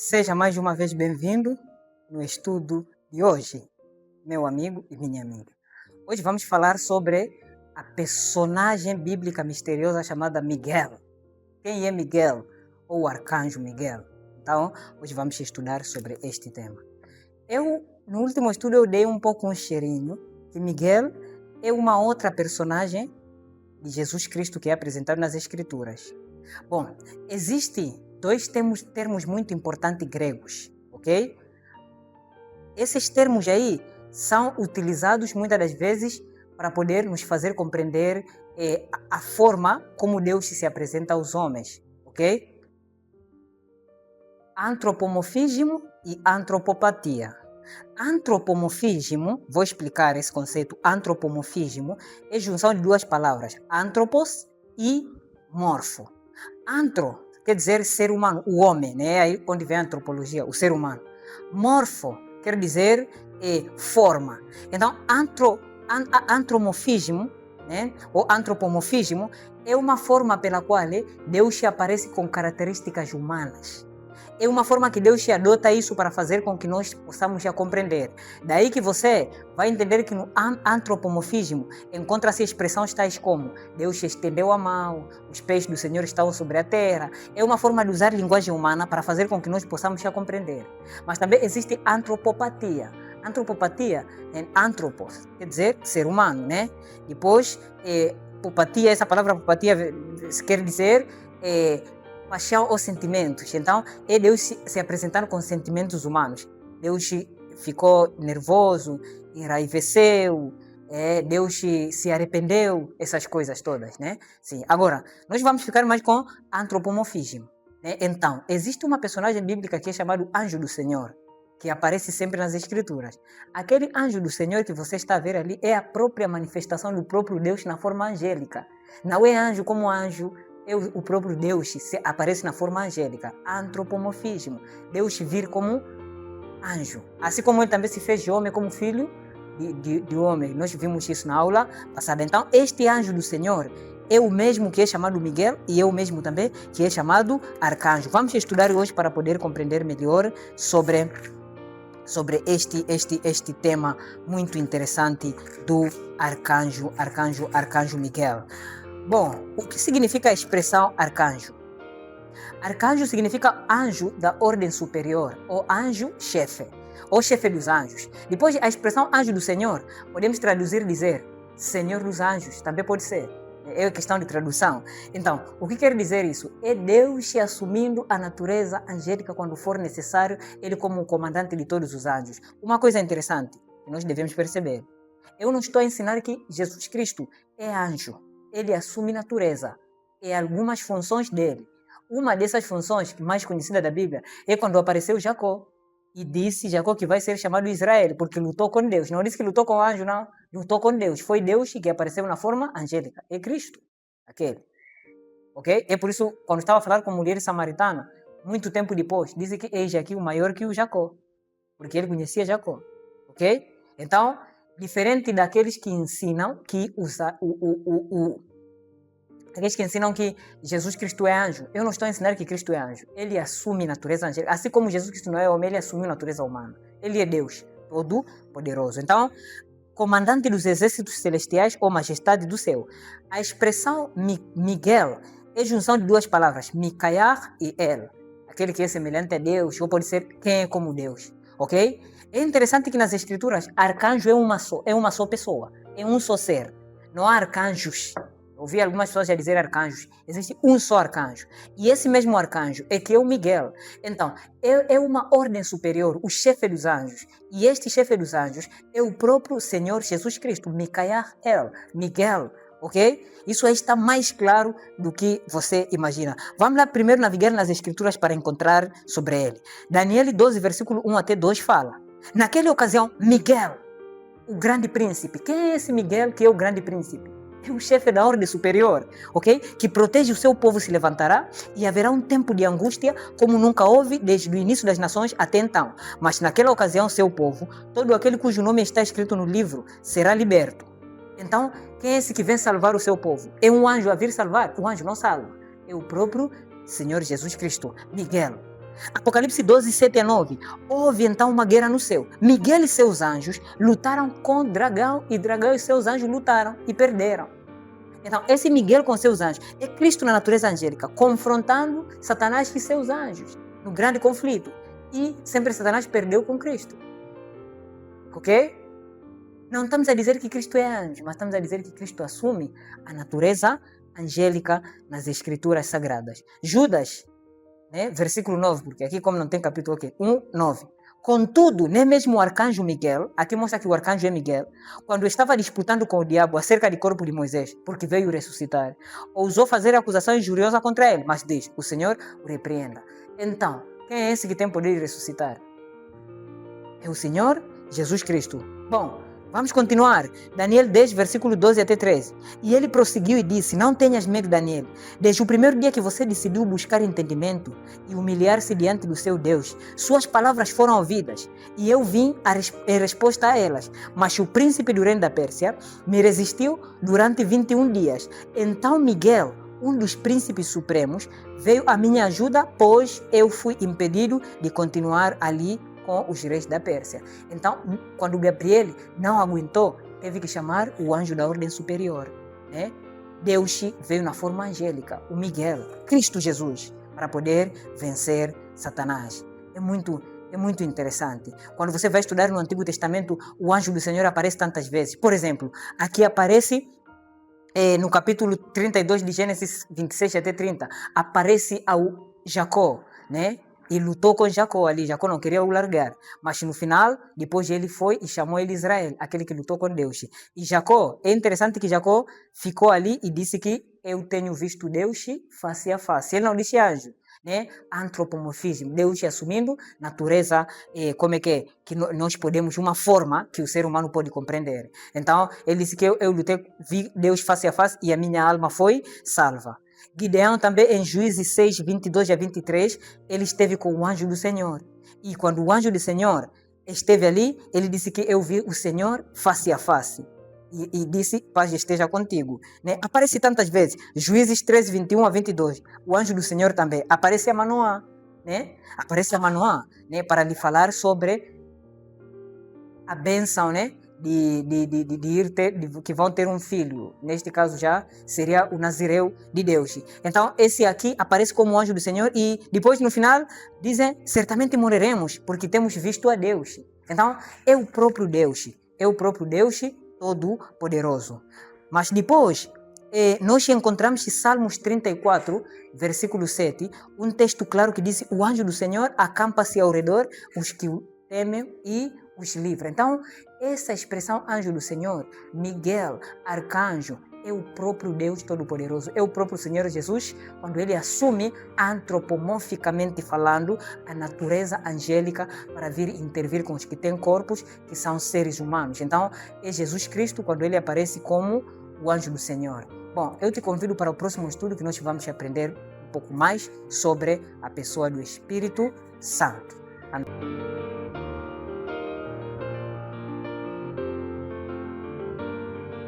Seja mais uma vez bem-vindo no estudo de hoje, meu amigo e minha amiga. Hoje vamos falar sobre a personagem bíblica misteriosa chamada Miguel. Quem é Miguel ou o arcanjo Miguel? Então, hoje vamos estudar sobre este tema. No último estudo, eu dei um pouco um cheirinho que Miguel é uma outra personagem de Jesus Cristo que é apresentado nas Escrituras. Bom, existem dois termos muito importantes gregos, ok? Esses termos aí são utilizados muitas das vezes para poder nos fazer compreender a forma como Deus se apresenta aos homens, ok? Antropomorfismo e antropopatia. Antropomorfismo, vou explicar esse conceito. Antropomorfismo é junção de duas palavras, antropos e morfo. Antro quer dizer ser humano, o homem, né? Aí onde vem a antropologia, o ser humano. Morfo quer dizer forma. Então, antromorfismo, né? Ou antropomorfismo é uma forma pela qual Deus se aparece com características humanas. É uma forma que Deus se adota isso para fazer com que nós possamos já compreender. Daí que você vai entender que no antropomorfismo encontra-se expressões tais como Deus se estendeu a mão, os pés do Senhor estão sobre a terra. É uma forma de usar linguagem humana para fazer com que nós possamos já compreender. Mas também existe antropopatia. Antropopatia é antropos, quer dizer ser humano, né? Depois, popatia, essa palavra popatia quer dizer paixão ou sentimentos. Então, é Deus se apresentando com sentimentos humanos. Deus ficou nervoso, enraiveceu, Deus se arrependeu, essas coisas todas, né? Sim. Agora, nós vamos ficar mais com antropomorfismo, né? Então, existe uma personagem bíblica que é chamado Anjo do Senhor, que aparece sempre nas Escrituras. Aquele Anjo do Senhor que você está a ver ali é a própria manifestação do próprio Deus na forma angélica. Não é anjo como anjo, o próprio Deus aparece na forma angélica. Antropomorfismo. Deus vir como anjo. Assim como ele também se fez de homem como filho de homem. Nós vimos isso na aula passada. Então, este anjo do Senhor é o mesmo que é chamado Miguel e é o mesmo também que é chamado arcanjo. Vamos estudar hoje para poder compreender melhor sobre este tema muito interessante do arcanjo Miguel. Bom, o que significa a expressão arcanjo? Arcanjo significa anjo da ordem superior, ou anjo-chefe, ou chefe dos anjos. Depois, a expressão anjo do Senhor, podemos traduzir e dizer Senhor dos anjos, também pode ser. É questão de tradução. Então, o que quer dizer isso? É Deus se assumindo a natureza angélica quando for necessário, ele como o comandante de todos os anjos. Uma coisa interessante que nós devemos perceber. Eu não estou a ensinar que Jesus Cristo é anjo. Ele assume natureza e algumas funções dele. Uma dessas funções mais conhecida da Bíblia é quando apareceu Jacó e disse Jacó que vai ser chamado Israel porque lutou com Deus. Não disse que lutou com o anjo, não. Lutou com Deus. Foi Deus que apareceu na forma angélica. É Cristo, aquele. Ok? É por isso, quando estava a falar com a mulher samaritana, muito tempo depois, disse que eis aqui o maior que o Jacó, porque ele conhecia Jacó. Ok? Então, diferente daqueles que ensinam que aqueles que ensinam que Jesus Cristo é anjo. Eu não estou a ensinar que Cristo é anjo. Ele assume natureza angélica. Assim como Jesus Cristo não é homem, ele assumiu natureza humana. Ele é Deus, todo poderoso. Então, comandante dos exércitos celestiais ou majestade do céu. A expressão Miguel é junção de duas palavras, Micael e El. Aquele que é semelhante a Deus, ou pode ser quem é como Deus. Ok? É interessante que nas Escrituras, arcanjo é uma só pessoa, é um só ser. Não há arcanjos. Ouvi algumas pessoas já dizer arcanjos. Existe um só arcanjo. E esse mesmo arcanjo é que é o Miguel. Então, é uma ordem superior, o chefe dos anjos. E este chefe dos anjos é o próprio Senhor Jesus Cristo, Micael, Miguel. Ok? Isso aí está mais claro do que você imagina. Vamos lá primeiro navegar nas Escrituras para encontrar sobre ele. Daniel 12, versículo 1 até 2 fala. Naquela ocasião, Miguel, o grande príncipe. Quem é esse Miguel que é o grande príncipe? É o chefe da ordem superior, ok? Que protege o seu povo se levantará e haverá um tempo de angústia como nunca houve desde o início das nações até então. Mas naquela ocasião, seu povo, todo aquele cujo nome está escrito no livro, será liberto. Então, quem é esse que vem salvar o seu povo? É um anjo a vir salvar? O anjo não salva. É o próprio Senhor Jesus Cristo, Miguel. Apocalipse 12, 7 a 9. Houve então uma guerra no céu. Miguel e seus anjos lutaram com dragão e dragão e seus anjos lutaram e perderam. Então, esse Miguel com seus anjos é Cristo na natureza angélica, confrontando Satanás e seus anjos no grande conflito. E sempre Satanás perdeu com Cristo. Ok? Não estamos a dizer que Cristo é anjo, mas estamos a dizer que Cristo assume a natureza angélica nas escrituras sagradas. Judas, né, versículo 9, porque aqui como não tem capítulo, 1, 9. Contudo, nem mesmo o arcanjo Miguel, aqui mostra que o arcanjo é Miguel, quando estava disputando com o diabo acerca do corpo de Moisés, porque veio ressuscitar, ousou fazer acusação injuriosa contra ele, mas diz, o Senhor o repreenda. Então, quem é esse que tem poder de ressuscitar? É o Senhor Jesus Cristo. Bom, vamos continuar. Daniel 10, versículo 12 até 13. E ele prosseguiu e disse, não tenhas medo, Daniel. Desde o primeiro dia que você decidiu buscar entendimento e humilhar-se diante do seu Deus, suas palavras foram ouvidas, e eu vim em resposta a elas. Mas o príncipe do reino da Pérsia me resistiu durante 21 dias. Então Miguel, um dos príncipes supremos, veio à minha ajuda, pois eu fui impedido de continuar ali com os reis da Pérsia. Então, quando Gabriel não aguentou, teve que chamar o anjo da ordem superior, né? Deus veio na forma angélica, o Miguel, Cristo Jesus, para poder vencer Satanás. É muito interessante. Quando você vai estudar no Antigo Testamento, o anjo do Senhor aparece tantas vezes. Por exemplo, aqui aparece no capítulo 32 de Gênesis 26 até 30, aparece ao Jacó, né? E lutou com Jacó ali. Jacó não queria o largar. Mas no final, depois ele foi e chamou ele Israel, aquele que lutou com Deus. E Jacó, é interessante que Jacó ficou ali e disse que eu tenho visto Deus face a face. Ele não disse anjo, né? Antropomorfismo. Deus assumindo natureza, como é que nós podemos, uma forma que o ser humano pode compreender. Então, ele disse que eu lutei, vi Deus face a face e a minha alma foi salva. Gideão também em Juízes 6, 22 a 23, ele esteve com o anjo do Senhor. E quando o anjo do Senhor esteve ali, ele disse que eu vi o Senhor face a face. E disse, paz esteja contigo. Né? Aparece tantas vezes. Juízes 13, 21 a 22. O anjo do Senhor também. Aparece a Manoá. Né? Aparece a Manoá, né? Para lhe falar sobre a bênção, né? Que vão ter um filho. Neste caso já seria o Nazireu de Deus. Então esse aqui aparece como anjo do Senhor e depois no final dizem, certamente morreremos porque temos visto a Deus. Então é o próprio Deus Todo-Poderoso. Mas depois nós encontramos em Salmos 34, versículo 7, um texto claro que diz, o anjo do Senhor acampa-se ao redor os que o temem e os livra. Então, essa expressão anjo do Senhor, Miguel, arcanjo, é o próprio Deus Todo-Poderoso, é o próprio Senhor Jesus, quando ele assume, antropomorficamente falando, a natureza angélica para vir intervir com os que têm corpos, que são seres humanos. Então, é Jesus Cristo quando ele aparece como o anjo do Senhor. Bom, eu te convido para o próximo estudo que nós vamos aprender um pouco mais sobre a pessoa do Espírito Santo. Amém.